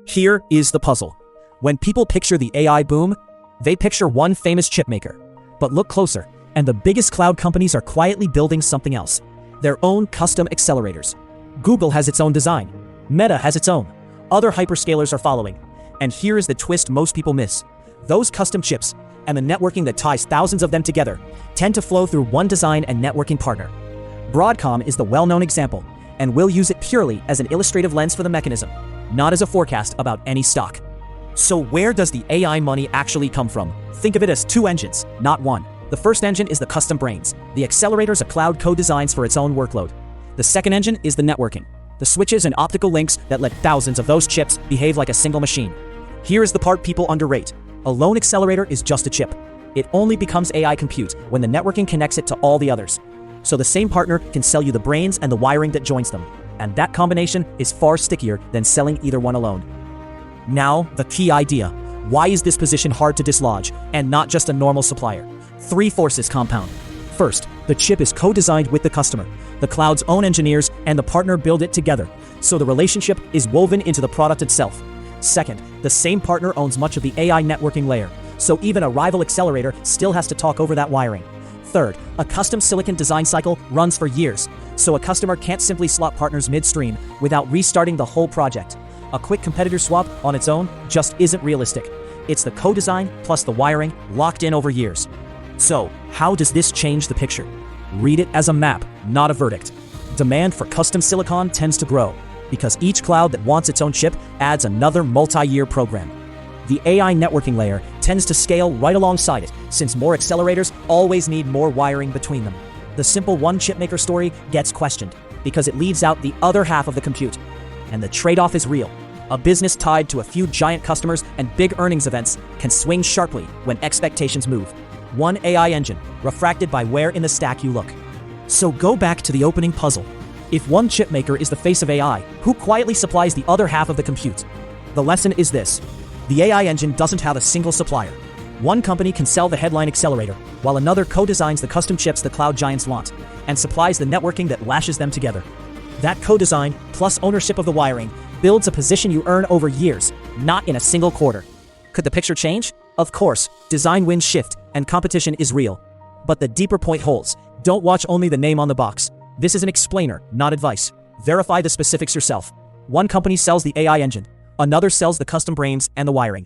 Here is the puzzle. When people picture the AI boom, they picture one famous chipmaker. But look closer, and the biggest cloud companies are quietly building something else. Their own custom accelerators. Google has its own design. Meta has its own. Other hyperscalers are following. And here is the twist most people miss. Those custom chips, and the networking that ties thousands of them together, tend to flow through one design and networking partner. Broadcom is the well-known example, and we'll use it purely as an illustrative lens for the mechanism, not as a forecast about any stock. So where does the AI money actually come from? Think of it as two engines, not one. The first engine is the custom brains. The accelerator's a cloud code designs for its own workload. The second engine is the networking. The switches and optical links that let thousands of those chips behave like a single machine. Here is the part people underrate. A lone accelerator is just a chip. It only becomes AI compute when the networking connects it to all the others. So the same partner can sell you the brains and the wiring that joins them. And that combination is far stickier than selling either one alone. Now, the key idea. Why is this position hard to dislodge and not just a normal supplier? Three forces compound. First, the chip is co-designed with the customer. The cloud's own engineers and the partner build it together, so the relationship is woven into the product itself. Second, the same partner owns much of the AI networking layer, so even a rival accelerator still has to talk over that wiring. Third, a custom silicon design cycle runs for years, so a customer can't simply swap partners midstream without restarting the whole project. A quick competitor swap on its own just isn't realistic. It's the co-design plus the wiring locked in over years. So, how does this change the picture? Read it as a map, not a verdict. Demand for custom silicon tends to grow, because each cloud that wants its own chip adds another multi-year program. The AI networking layer tends to scale right alongside it, since more accelerators always need more wiring between them. The simple one chipmaker story gets questioned, because it leaves out the other half of the compute. And the trade-off is real. A business tied to a few giant customers and big earnings events can swing sharply when expectations move. One AI engine, refracted by where in the stack you look. So go back to the opening puzzle. If one chipmaker is the face of AI, who quietly supplies the other half of the compute? The lesson is this. The AI engine doesn't have a single supplier. One company can sell the headline accelerator, while another co-designs the custom chips the cloud giants want, and supplies the networking that lashes them together. That co-design, plus ownership of the wiring, builds a position you earn over years, not in a single quarter. Could the picture change? Of course, design wins shift, and competition is real. But the deeper point holds. Don't watch only the name on the box. This is an explainer, not advice. Verify the specifics yourself. One company sells the AI engine. Another sells the custom brains and the wiring.